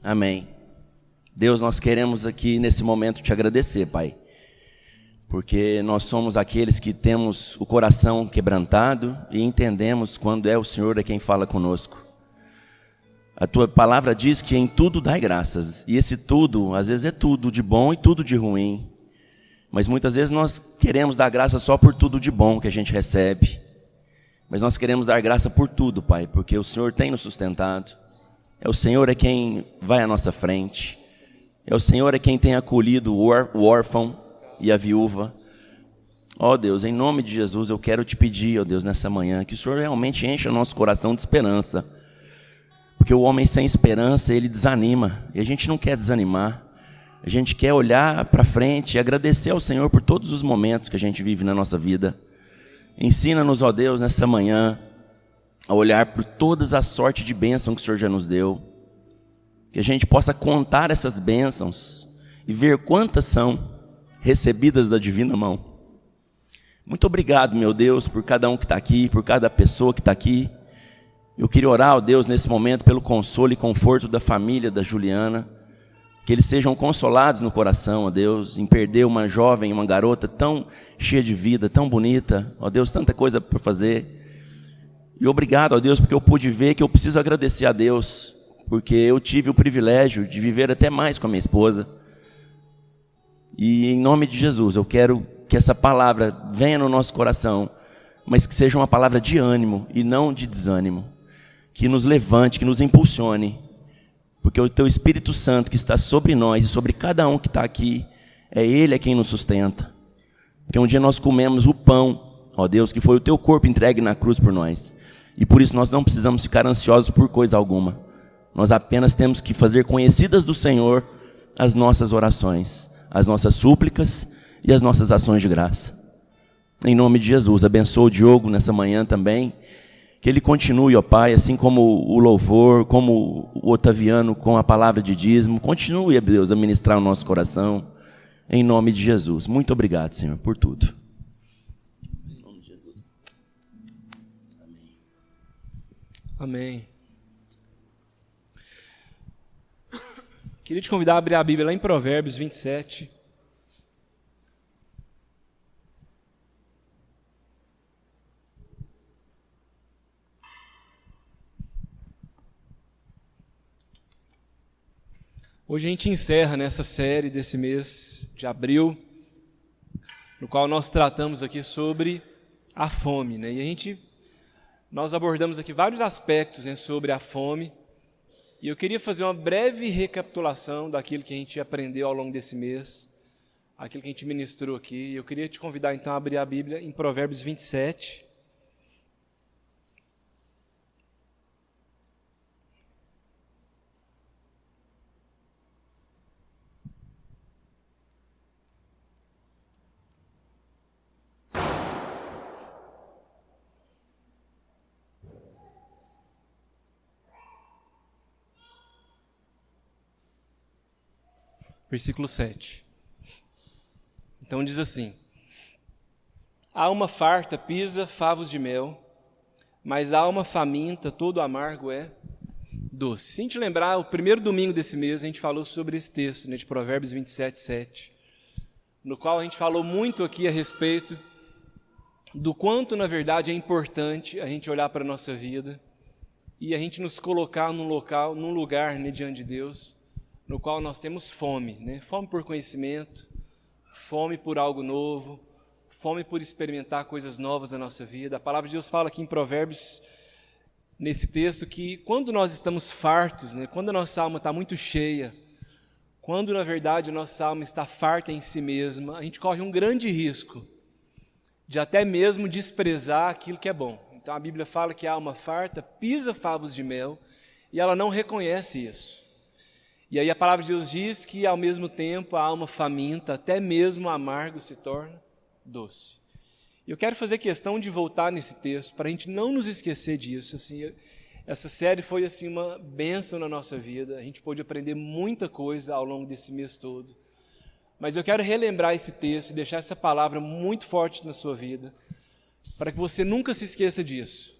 Amém. Deus, nós queremos aqui nesse momento te agradecer, Pai, porque nós somos aqueles que temos o coração quebrantado e entendemos quando é o Senhor quem fala conosco. A tua palavra diz que em tudo dai graças, e esse tudo, às vezes é tudo de bom e tudo de ruim, mas muitas vezes nós queremos dar graça só por tudo de bom que a gente recebe, mas nós queremos dar graça por tudo, Pai, porque o Senhor tem nos sustentado, o Senhor é quem vai à nossa frente, o Senhor é quem tem acolhido o órfão e a viúva. Ó Deus, em nome de Jesus, eu quero te pedir, ó Deus, nessa manhã, que o Senhor realmente encha o nosso coração de esperança, porque o homem sem esperança, ele desanima, e a gente não quer desanimar, a gente quer olhar para frente e agradecer ao Senhor por todos os momentos que a gente vive na nossa vida. Ensina-nos, ó Deus, nessa manhã, a olhar por todas as sortes de bênção que o Senhor já nos deu, que a gente possa contar essas bênçãos e ver quantas são recebidas da divina mão. Muito obrigado, meu Deus, por cada um que está aqui, por cada pessoa que está aqui. Eu queria orar, ó Deus, nesse momento, pelo consolo e conforto da família da Juliana, que eles sejam consolados no coração, ó Deus, em perder uma jovem, uma garota tão cheia de vida, tão bonita, ó Deus, tanta coisa para fazer. E obrigado, ó Deus, porque eu pude ver que eu preciso agradecer a Deus, porque eu tive o privilégio de viver até mais com a minha esposa. E em nome de Jesus, eu quero que essa palavra venha no nosso coração, mas que seja uma palavra de ânimo e não de desânimo, que nos levante, que nos impulsione, porque o teu Espírito Santo que está sobre nós e sobre cada um que está aqui, é Ele quem nos sustenta. Porque um dia nós comemos o pão, ó Deus, que foi o teu corpo entregue na cruz por nós, e por isso nós não precisamos ficar ansiosos por coisa alguma. Nós apenas temos que fazer conhecidas do Senhor as nossas orações, as nossas súplicas e as nossas ações de graça. Em nome de Jesus, abençoa o Diogo nessa manhã também, que ele continue, ó Pai, assim como o louvor, como o Otaviano com a palavra de dízimo, continue, Deus, a ministrar o nosso coração, em nome de Jesus. Muito obrigado, Senhor, por tudo. Em nome de Jesus. Amém. Queria te convidar a abrir a Bíblia lá em Provérbios 27. Hoje a gente encerra nessa série desse mês de abril, no qual nós tratamos aqui sobre a fome, né? E nós abordamos aqui vários aspectos, né, sobre a fome. E eu queria fazer uma breve recapitulação daquilo que a gente aprendeu ao longo desse mês, aquilo que a gente ministrou aqui. Eu queria te convidar, então, a abrir a Bíblia em Provérbios 27. Versículo 7. Então diz assim: a alma farta pisa favos de mel, mas a alma faminta todo amargo é doce. Se a gente lembrar, o primeiro domingo desse mês a gente falou sobre esse texto, né, de Provérbios 27, 7, no qual a gente falou muito aqui a respeito do quanto, na verdade, é importante a gente olhar para a nossa vida e a gente nos colocar num lugar, né, diante de Deus, no qual nós temos fome, né? Fome por conhecimento, fome por algo novo, fome por experimentar coisas novas na nossa vida. A palavra de Deus fala aqui em Provérbios, nesse texto, que quando nós estamos fartos, né? Quando a nossa alma está muito cheia, quando na verdade a nossa alma está farta em si mesma, a gente corre um grande risco de até mesmo desprezar aquilo que é bom. Então a Bíblia fala que a alma farta pisa favos de mel e ela não reconhece isso. E aí a palavra de Deus diz que, ao mesmo tempo, a alma faminta, até mesmo amargo, se torna doce. Eu quero fazer questão de voltar nesse texto, para a gente não nos esquecer disso. Assim, essa série foi assim, uma bênção na nossa vida, a gente pôde aprender muita coisa ao longo desse mês todo. Mas eu quero relembrar esse texto e deixar essa palavra muito forte na sua vida, para que você nunca se esqueça disso.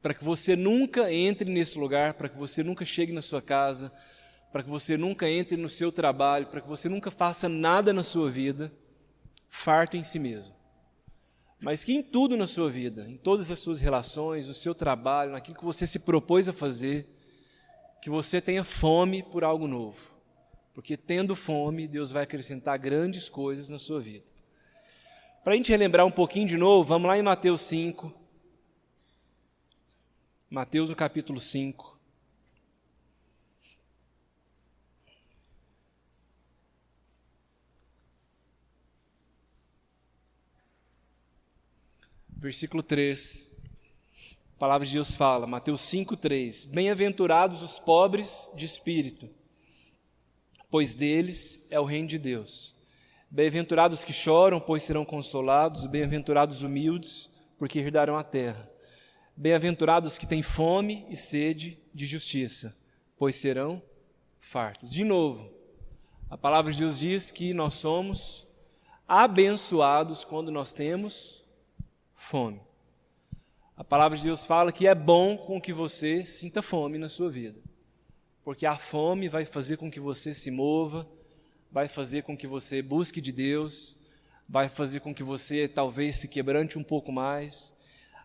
Para que você nunca entre nesse lugar, para que você nunca chegue na sua casa, para que você nunca entre no seu trabalho, para que você nunca faça nada na sua vida farto em si mesmo. Mas que em tudo na sua vida, em todas as suas relações, no seu trabalho, naquilo que você se propôs a fazer, que você tenha fome por algo novo. Porque tendo fome, Deus vai acrescentar grandes coisas na sua vida. Para a gente relembrar um pouquinho de novo, vamos lá em Mateus 5. Mateus no capítulo 5. Versículo 3. A palavra de Deus fala, Mateus 5:3. Bem-aventurados os pobres de espírito, pois deles é o reino de Deus. Bem-aventurados que choram, pois serão consolados. Bem-aventurados humildes, porque herdarão a terra. Bem-aventurados que têm fome e sede de justiça, pois serão fartos. De novo, a palavra de Deus diz que nós somos abençoados quando nós temos fome. A palavra de Deus fala que é bom com que você sinta fome na sua vida, porque a fome vai fazer com que você se mova, vai fazer com que você busque de Deus, vai fazer com que você talvez se quebrante um pouco mais,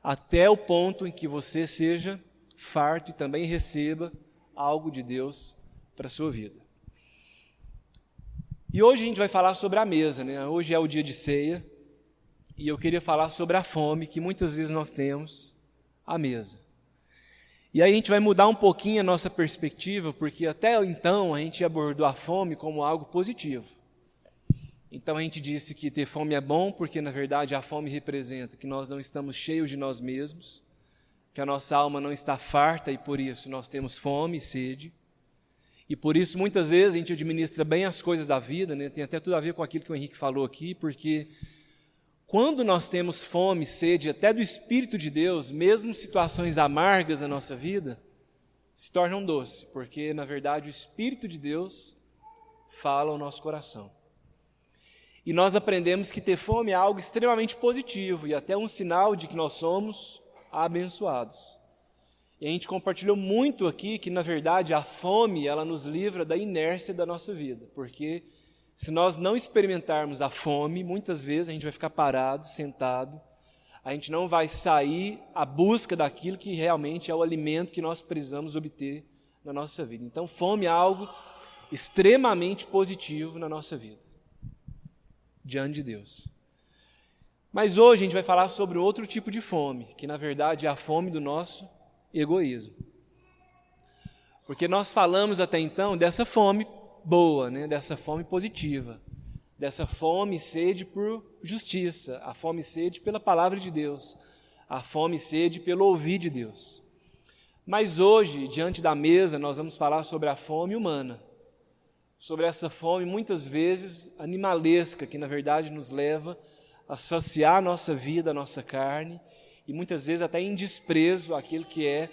até o ponto em que você seja farto e também receba algo de Deus para a sua vida. E hoje a gente vai falar sobre a mesa, né? Hoje é o dia de ceia, e eu queria falar sobre a fome que muitas vezes nós temos à mesa. E aí a gente vai mudar um pouquinho a nossa perspectiva, porque até então a gente abordou a fome como algo positivo. Então a gente disse que ter fome é bom, porque na verdade a fome representa que nós não estamos cheios de nós mesmos, que a nossa alma não está farta e por isso nós temos fome e sede. E por isso muitas vezes a gente administra bem as coisas da vida, né? Tem até tudo a ver com aquilo que o Henrique falou aqui, porque quando nós temos fome, sede, até do Espírito de Deus, mesmo situações amargas na nossa vida, se tornam doces, porque, na verdade, o Espírito de Deus fala ao nosso coração. E nós aprendemos que ter fome é algo extremamente positivo e até um sinal de que nós somos abençoados. E a gente compartilhou muito aqui que, na verdade, a fome, ela nos livra da inércia da nossa vida, porque se nós não experimentarmos a fome, muitas vezes a gente vai ficar parado, sentado, a gente não vai sair à busca daquilo que realmente é o alimento que nós precisamos obter na nossa vida. Então, fome é algo extremamente positivo na nossa vida, diante de Deus. Mas hoje a gente vai falar sobre outro tipo de fome, que na verdade é a fome do nosso egoísmo. Porque nós falamos até então dessa fome boa, né? Dessa fome positiva, dessa fome e sede por justiça, a fome e sede pela palavra de Deus, a fome e sede pelo ouvir de Deus. Mas hoje, diante da mesa, nós vamos falar sobre a fome humana, sobre essa fome muitas vezes animalesca, que na verdade nos leva a saciar a nossa vida, a nossa carne, e muitas vezes até em desprezo àquilo que é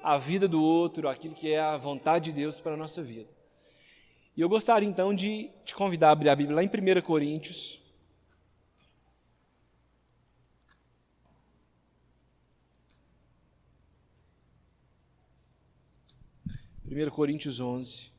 a vida do outro, àquilo que é a vontade de Deus para a nossa vida. E eu gostaria, então, de te convidar a abrir a Bíblia lá em 1 Coríntios. Primeiro Coríntios 11.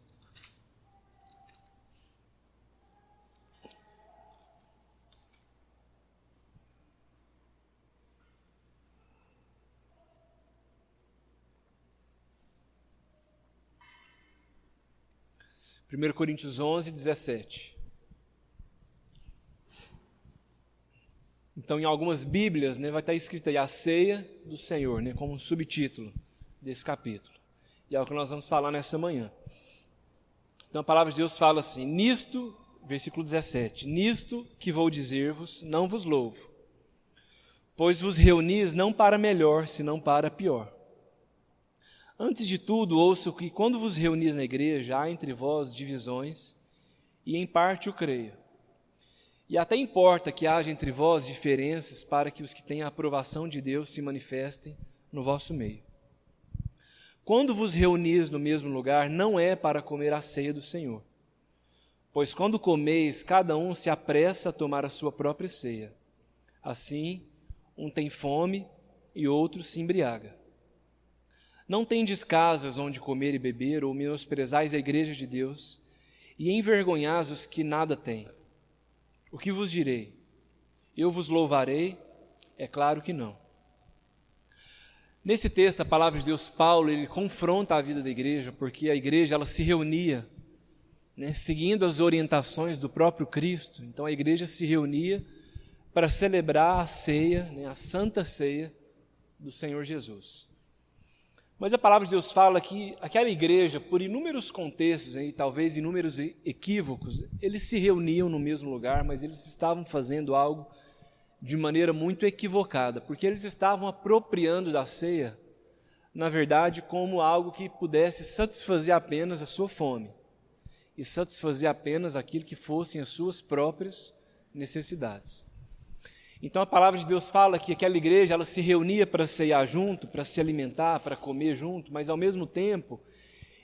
Primeiro Coríntios 11, 17. Então, em algumas Bíblias, né, vai estar escrito aí a ceia do Senhor, né, como um subtítulo desse capítulo. E é o que nós vamos falar nessa manhã. Então, a palavra de Deus fala assim, nisto, versículo 17, nisto que vou dizer-vos, não vos louvo, pois vos reunis não para melhor, senão para pior. Antes de tudo, ouço que quando vos reunis na igreja, há entre vós divisões, e em parte o creio. E até importa que haja entre vós diferenças para que os que têm a aprovação de Deus se manifestem no vosso meio. Quando vos reunis no mesmo lugar, não é para comer a ceia do Senhor. Pois quando comeis, cada um se apressa a tomar a sua própria ceia. Assim, um tem fome e outro se embriaga. Não tendes casas onde comer e beber, ou menosprezais a igreja de Deus, e envergonhais os que nada têm. O que vos direi? Eu vos louvarei? É claro que não. Nesse texto, a palavra de Deus, Paulo, ele confronta a vida da igreja, porque a igreja ela se reunia, né, seguindo as orientações do próprio Cristo. Então a igreja se reunia para celebrar a ceia, né, a santa ceia do Senhor Jesus. Mas a palavra de Deus fala que aquela igreja, por inúmeros contextos, e talvez inúmeros equívocos, eles se reuniam no mesmo lugar, mas eles estavam fazendo algo de maneira muito equivocada, porque eles estavam apropriando da ceia, na verdade, como algo que pudesse satisfazer apenas a sua fome e satisfazer apenas aquilo que fossem as suas próprias necessidades. Então a palavra de Deus fala que aquela igreja ela se reunia para ceiar junto, para se alimentar, para comer junto, mas ao mesmo tempo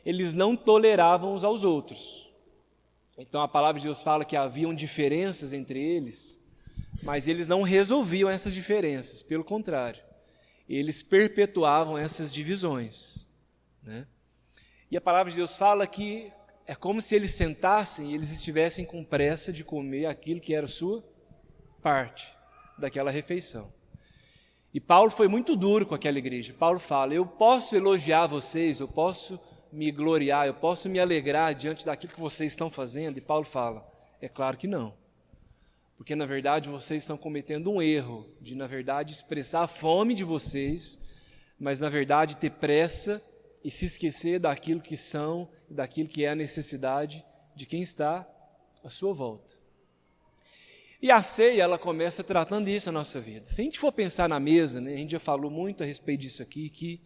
eles não toleravam uns aos outros. Então a palavra de Deus fala que haviam diferenças entre eles, mas eles não resolviam essas diferenças, pelo contrário, eles perpetuavam essas divisões, né? E a palavra de Deus fala que é como se eles sentassem e eles estivessem com pressa de comer aquilo que era a sua parte daquela refeição. E Paulo foi muito duro com aquela igreja. Paulo fala, eu posso elogiar vocês, eu posso me gloriar, eu posso me alegrar diante daquilo que vocês estão fazendo. E Paulo fala, é claro que não. Porque na verdade vocês estão cometendo um erro de na verdade expressar a fome de vocês, mas na verdade ter pressa e se esquecer daquilo que são, daquilo que é a necessidade de quem está à sua volta. E a ceia, ela começa tratando isso na nossa vida. Se a gente for pensar na mesa, né, a gente já falou muito a respeito disso aqui, que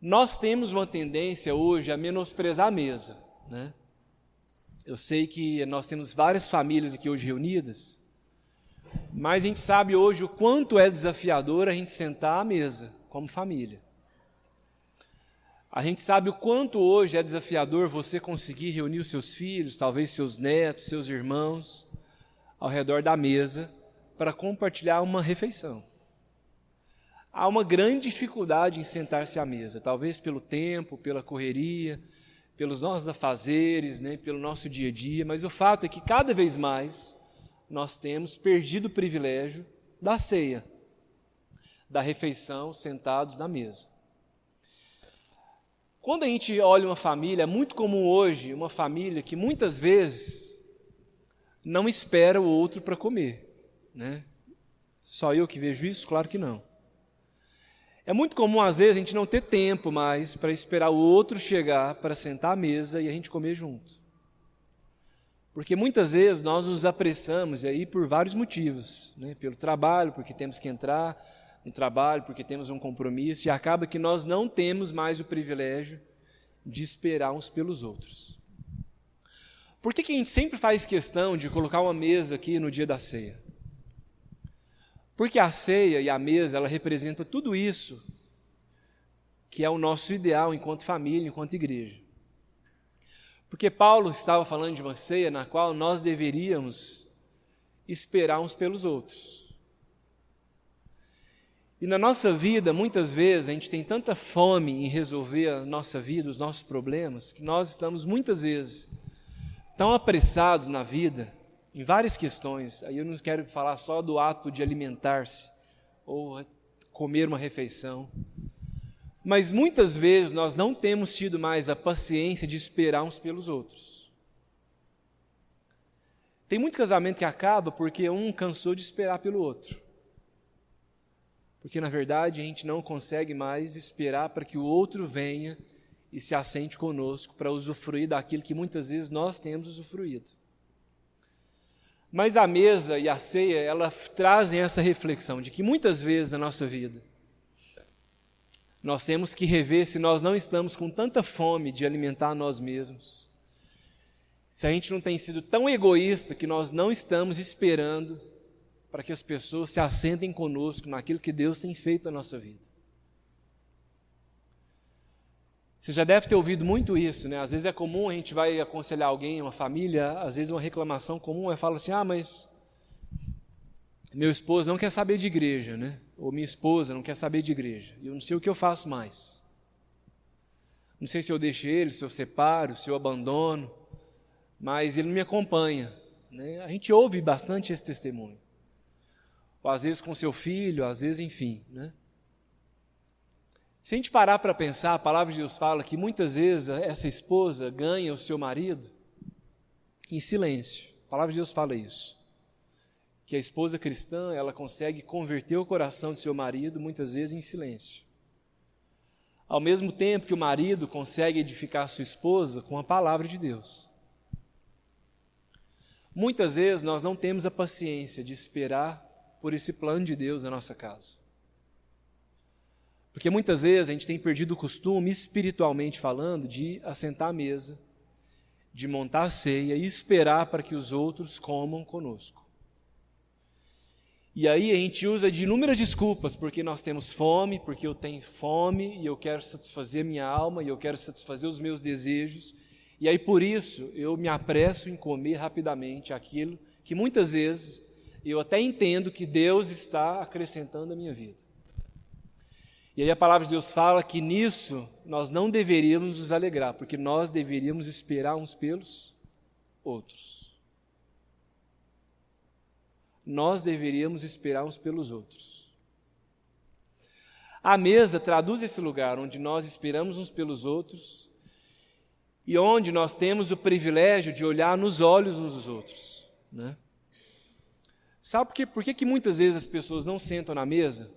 nós temos uma tendência hoje a menosprezar a mesa, né? Eu sei que nós temos várias famílias aqui hoje reunidas, mas a gente sabe hoje o quanto é desafiador a gente sentar à mesa, como família. A gente sabe o quanto hoje é desafiador você conseguir reunir os seus filhos, talvez seus netos, seus irmãos, ao redor da mesa para compartilhar uma refeição. Há uma grande dificuldade em sentar-se à mesa, talvez pelo tempo, pela correria, pelos nossos afazeres, né, pelo nosso dia a dia, mas o fato é que cada vez mais nós temos perdido o privilégio da ceia, da refeição sentados na mesa. Quando a gente olha uma família, é muito comum hoje uma família que muitas vezes não espera o outro para comer, né? Só eu que vejo isso? Claro que não. É muito comum, às vezes, a gente não ter tempo mais para esperar o outro chegar para sentar à mesa e a gente comer junto. Porque muitas vezes nós nos apressamos, e aí por vários motivos, né? Pelo trabalho, porque temos que entrar no trabalho, porque temos um compromisso, e acaba que nós não temos mais o privilégio de esperar uns pelos outros. Por que a gente sempre faz questão de colocar uma mesa aqui no dia da ceia? Porque a ceia e a mesa, ela representa tudo isso que é o nosso ideal enquanto família, enquanto igreja. Porque Paulo estava falando de uma ceia na qual nós deveríamos esperar uns pelos outros. E na nossa vida, muitas vezes, a gente tem tanta fome em resolver a nossa vida, os nossos problemas, que nós estamos muitas vezes tão apressados na vida, em várias questões. Aí eu não quero falar só do ato de alimentar-se ou comer uma refeição, mas muitas vezes nós não temos tido mais a paciência de esperar uns pelos outros. Tem muito casamento que acaba porque um cansou de esperar pelo outro. Porque na verdade a gente não consegue mais esperar para que o outro venha e se assente conosco para usufruir daquilo que muitas vezes nós temos usufruído. Mas a mesa e a ceia, elas trazem essa reflexão de que muitas vezes na nossa vida nós temos que rever se nós não estamos com tanta fome de alimentar nós mesmos, se a gente não tem sido tão egoísta que nós não estamos esperando para que as pessoas se assentem conosco naquilo que Deus tem feito na nossa vida. Você já deve ter ouvido muito isso, né? Às vezes é comum, a gente vai aconselhar alguém, uma família, às vezes uma reclamação comum é falar assim, mas meu esposo não quer saber de igreja, né? Ou minha esposa não quer saber de igreja, eu não sei o que eu faço mais. Não sei se eu deixo ele, se eu separo, se eu abandono, mas ele não me acompanha, né? A gente ouve bastante esse testemunho. Ou às vezes com seu filho, às vezes, enfim, né? Se a gente parar para pensar, a palavra de Deus fala que muitas vezes essa esposa ganha o seu marido em silêncio. A palavra de Deus fala isso. Que a esposa cristã, ela consegue converter o coração de seu marido muitas vezes em silêncio. Ao mesmo tempo que o marido consegue edificar sua esposa com a palavra de Deus. Muitas vezes nós não temos a paciência de esperar por esse plano de Deus na nossa casa. Porque muitas vezes a gente tem perdido o costume, espiritualmente falando, de assentar à mesa, de montar a ceia e esperar para que os outros comam conosco. E aí a gente usa de inúmeras desculpas, porque nós temos fome, porque eu tenho fome e eu quero satisfazer minha alma e eu quero satisfazer os meus desejos. E aí por isso eu me apresso em comer rapidamente aquilo que muitas vezes eu até entendo que Deus está acrescentando à minha vida. E aí a palavra de Deus fala que nisso nós não deveríamos nos alegrar, porque nós deveríamos esperar uns pelos outros. Nós deveríamos esperar uns pelos outros. A mesa traduz esse lugar onde nós esperamos uns pelos outros e onde nós temos o privilégio de olhar nos olhos uns dos outros, né? Sabe por que muitas vezes as pessoas não sentam na mesa?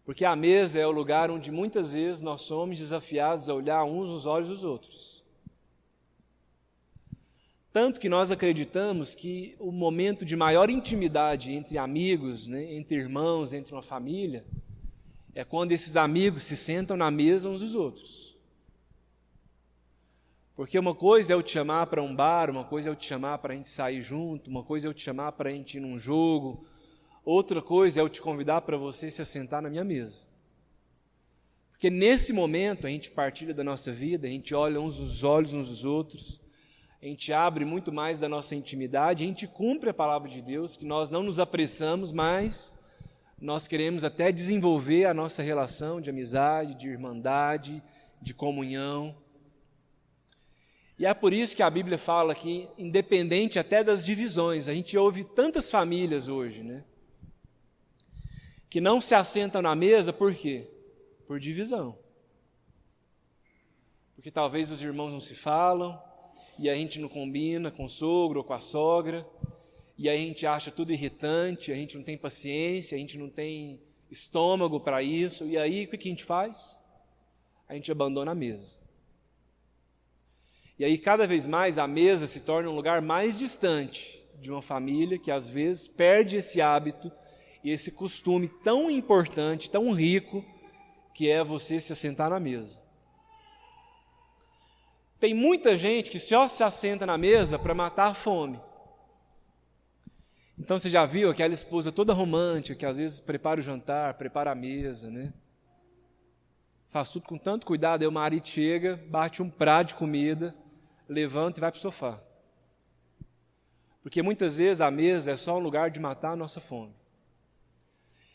Porque a mesa é o lugar onde muitas vezes nós somos desafiados a olhar uns nos olhos dos outros. Tanto que nós acreditamos que o momento de maior intimidade entre amigos, né, entre irmãos, entre uma família, é quando esses amigos se sentam na mesa uns dos outros. Porque uma coisa é eu te chamar para um bar, uma coisa é eu te chamar para a gente sair junto, uma coisa é eu te chamar para a gente ir num jogo, outra coisa é eu te convidar para você se assentar na minha mesa. Porque nesse momento a gente partilha da nossa vida, a gente olha uns nos olhos uns dos outros, a gente abre muito mais da nossa intimidade, a gente cumpre a palavra de Deus, que nós não nos apressamos, mas nós queremos até desenvolver a nossa relação de amizade, de irmandade, de comunhão. E é por isso que a Bíblia fala que, independente até das divisões, a gente ouve tantas famílias hoje, né, que não se assentam na mesa, por quê? Por divisão. Porque talvez os irmãos não se falam, e a gente não combina com o sogro ou com a sogra, e aí a gente acha tudo irritante, a gente não tem paciência, a gente não tem estômago para isso, e aí o que a gente faz? A gente abandona a mesa. E aí cada vez mais a mesa se torna um lugar mais distante de uma família que às vezes perde esse hábito e esse costume tão importante, tão rico, que é você se assentar na mesa. Tem muita gente que só se assenta na mesa para matar a fome. Então você já viu aquela esposa toda romântica, que às vezes prepara o jantar, prepara a mesa, né? Faz tudo com tanto cuidado, aí o marido chega, bate um prato de comida, levanta e vai para o sofá. Porque muitas vezes a mesa é só um lugar de matar a nossa fome.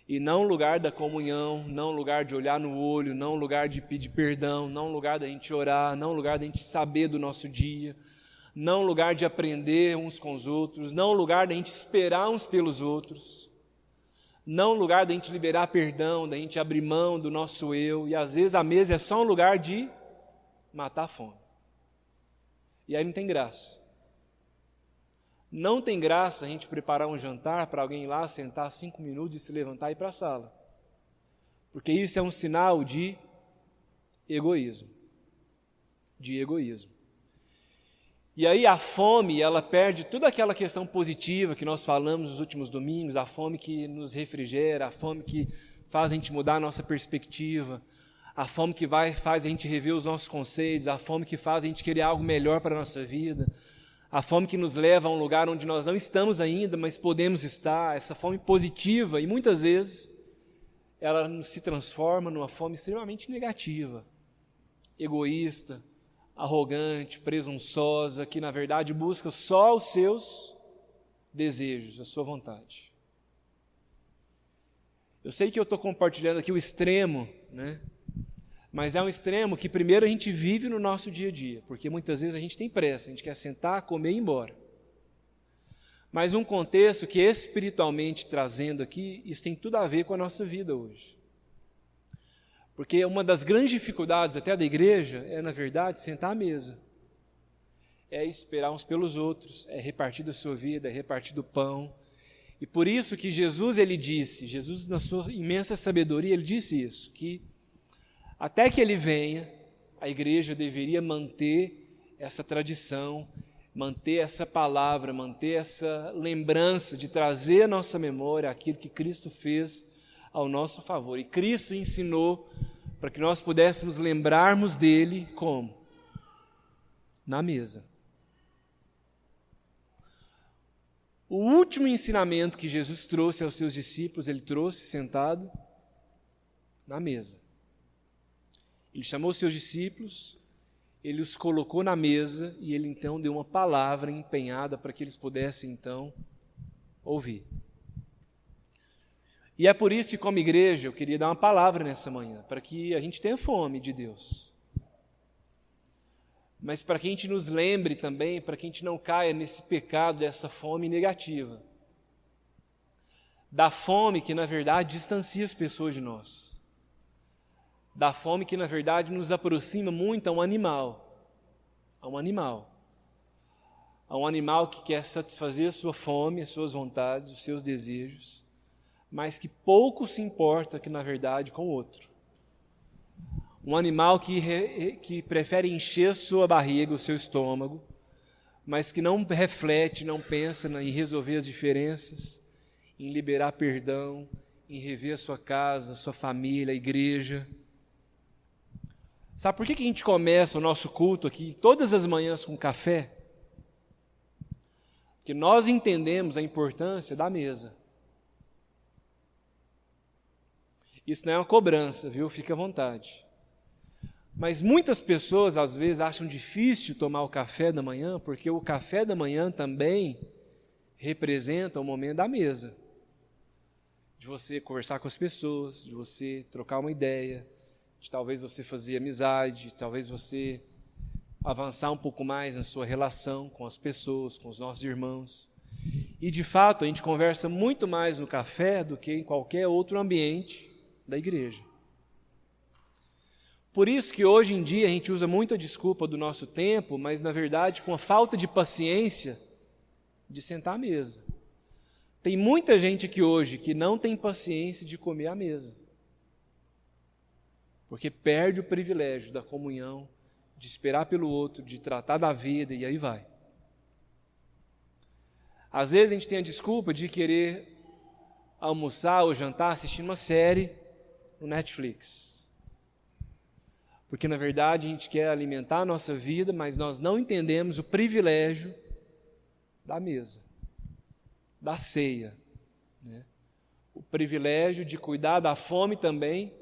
E não um lugar da comunhão, não um lugar de olhar no olho, não um lugar de pedir perdão, não um lugar da gente orar, não um lugar da gente saber do nosso dia, não um lugar de aprender uns com os outros, não um lugar da gente esperar uns pelos outros, não um lugar da gente liberar perdão, da gente abrir mão do nosso eu, e às vezes a mesa é só um lugar de matar a fome. E aí não tem graça. Não tem graça a gente preparar um jantar para alguém ir lá, sentar 5 minutos e se levantar e ir para a sala. Porque isso é um sinal de egoísmo. De egoísmo. E aí a fome, ela perde toda aquela questão positiva que nós falamos nos últimos domingos, a fome que nos refrigera, a fome que faz a gente mudar a nossa perspectiva, a fome que faz a gente rever os nossos conceitos, a fome que faz a gente querer algo melhor para a nossa vida, a fome que nos leva a um lugar onde nós não estamos ainda, mas podemos estar, essa fome positiva, e muitas vezes ela se transforma numa fome extremamente negativa, egoísta, arrogante, presunçosa, que na verdade busca só os seus desejos, a sua vontade. Eu sei que eu estou compartilhando aqui o extremo, né? Mas é um extremo que primeiro a gente vive no nosso dia a dia, porque muitas vezes a gente tem pressa, a gente quer sentar, comer e ir embora. Mas um contexto que espiritualmente trazendo aqui, isso tem tudo a ver com a nossa vida hoje. Porque uma das grandes dificuldades até da igreja é, na verdade, sentar à mesa. É esperar uns pelos outros, é repartir da sua vida, é repartir do pão. E por isso que Jesus na sua imensa sabedoria, ele disse isso, que até que ele venha, a igreja deveria manter essa tradição, manter essa palavra, manter essa lembrança de trazer à nossa memória aquilo que Cristo fez ao nosso favor. E Cristo ensinou para que nós pudéssemos lembrarmos dele como? Na mesa. O último ensinamento que Jesus trouxe aos seus discípulos, ele trouxe sentado na mesa. Ele chamou os seus discípulos, ele os colocou na mesa e ele então deu uma palavra empenhada para que eles pudessem então ouvir. E é por isso que, como igreja, eu queria dar uma palavra nessa manhã, para que a gente tenha fome de Deus. Mas para que a gente nos lembre também, para que a gente não caia nesse pecado dessa fome negativa. Da fome que, na verdade, distancia as pessoas de nós. Da fome que, na verdade, nos aproxima muito a um animal. A um animal. A um animal que quer satisfazer a sua fome, as suas vontades, os seus desejos, mas que pouco se importa, que, na verdade, com o outro. Um animal que prefere encher sua barriga, o seu estômago, mas que não reflete, não pensa em resolver as diferenças, em liberar perdão, em rever a sua casa, a sua família, a igreja. Sabe por que a gente começa o nosso culto aqui todas as manhãs com café? Porque nós entendemos a importância da mesa. Isso não é uma cobrança, viu? Fique à vontade. Mas muitas pessoas, às vezes, acham difícil tomar o café da manhã, porque o café da manhã também representa o momento da mesa. De você conversar com as pessoas, de você trocar uma ideia, de talvez você fazer amizade, talvez você avançar um pouco mais na sua relação com as pessoas, com os nossos irmãos. E, de fato, a gente conversa muito mais no café do que em qualquer outro ambiente da igreja. Por isso que hoje em dia a gente usa muito a desculpa do nosso tempo, mas na verdade com a falta de paciência de sentar à mesa. Tem muita gente aqui hoje que não tem paciência de comer à mesa, porque perde o privilégio da comunhão, de esperar pelo outro, de tratar da vida e aí vai. Às vezes a gente tem a desculpa de querer almoçar ou jantar assistindo uma série no Netflix. Porque, na verdade, a gente quer alimentar a nossa vida, mas nós não entendemos o privilégio da mesa, da ceia, né? O privilégio de cuidar da fome também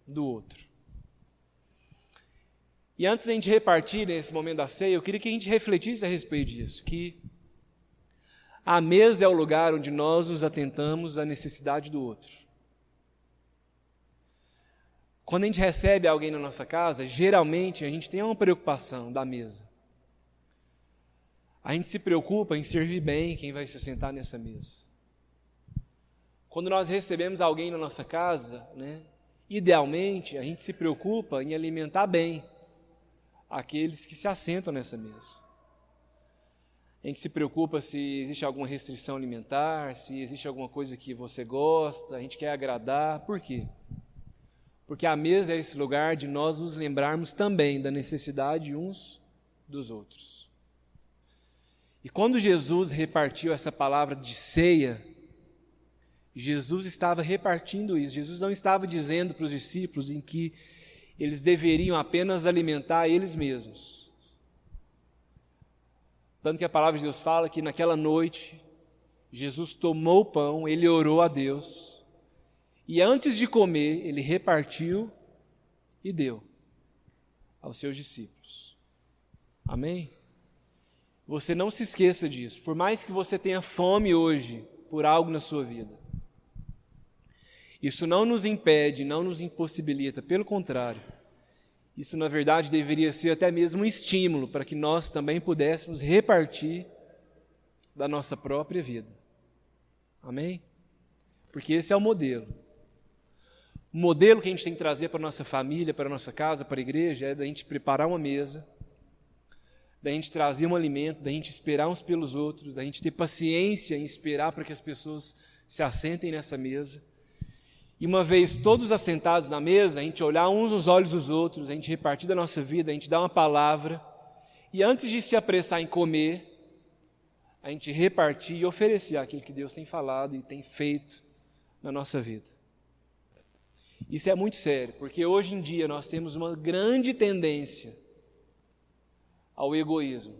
do outro. E antes de a gente repartir nesse momento da ceia, eu queria que a gente refletisse a respeito disso, que a mesa é o lugar onde nós nos atentamos à necessidade do outro. Quando a gente recebe alguém na nossa casa, geralmente a gente tem uma preocupação da mesa. A gente se preocupa em servir bem quem vai se sentar nessa mesa. Quando nós recebemos alguém na nossa casa, né, idealmente a gente se preocupa em alimentar bem aqueles que se assentam nessa mesa. A gente se preocupa se existe alguma restrição alimentar, se existe alguma coisa que você gosta, a gente quer agradar. Por quê? Porque a mesa é esse lugar de nós nos lembrarmos também da necessidade uns dos outros. E quando Jesus repartiu essa palavra de ceia, Jesus estava repartindo isso. Jesus não estava dizendo para os discípulos em que eles deveriam apenas alimentar eles mesmos. Tanto que a palavra de Deus fala que naquela noite, Jesus tomou o pão, ele orou a Deus, e antes de comer, ele repartiu e deu aos seus discípulos. Amém? Você não se esqueça disso. Por mais que você tenha fome hoje por algo na sua vida, isso não nos impede, não nos impossibilita. Pelo contrário, Isso, na verdade, deveria ser até mesmo um estímulo para que nós também pudéssemos repartir da nossa própria vida. Amém? Porque esse é o modelo. O modelo que a gente tem que trazer para a nossa família, para a nossa casa, para a igreja, é da gente preparar uma mesa, da gente trazer um alimento, da gente esperar uns pelos outros, da gente ter paciência em esperar para que as pessoas se assentem nessa mesa. E uma vez todos assentados na mesa, a gente olhar uns nos olhos dos outros, a gente repartir da nossa vida, a gente dar uma palavra, e antes de se apressar em comer, a gente repartir e oferecer aquilo que Deus tem falado e tem feito na nossa vida. Isso é muito sério, porque hoje em dia nós temos uma grande tendência ao egoísmo,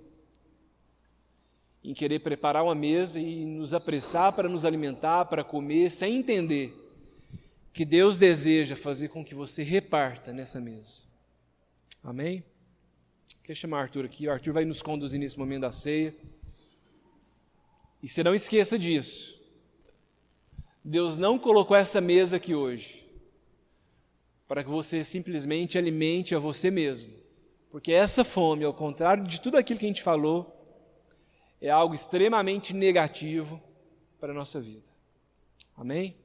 em querer preparar uma mesa e nos apressar para nos alimentar, para comer, sem entender que Deus deseja fazer com que você reparta nessa mesa. Amém? Quer chamar o Arthur aqui? O Arthur vai nos conduzir nesse momento da ceia. E você não esqueça disso. Deus não colocou essa mesa aqui hoje para que você simplesmente alimente a você mesmo. Porque essa fome, ao contrário de tudo aquilo que a gente falou, é algo extremamente negativo para a nossa vida. Amém?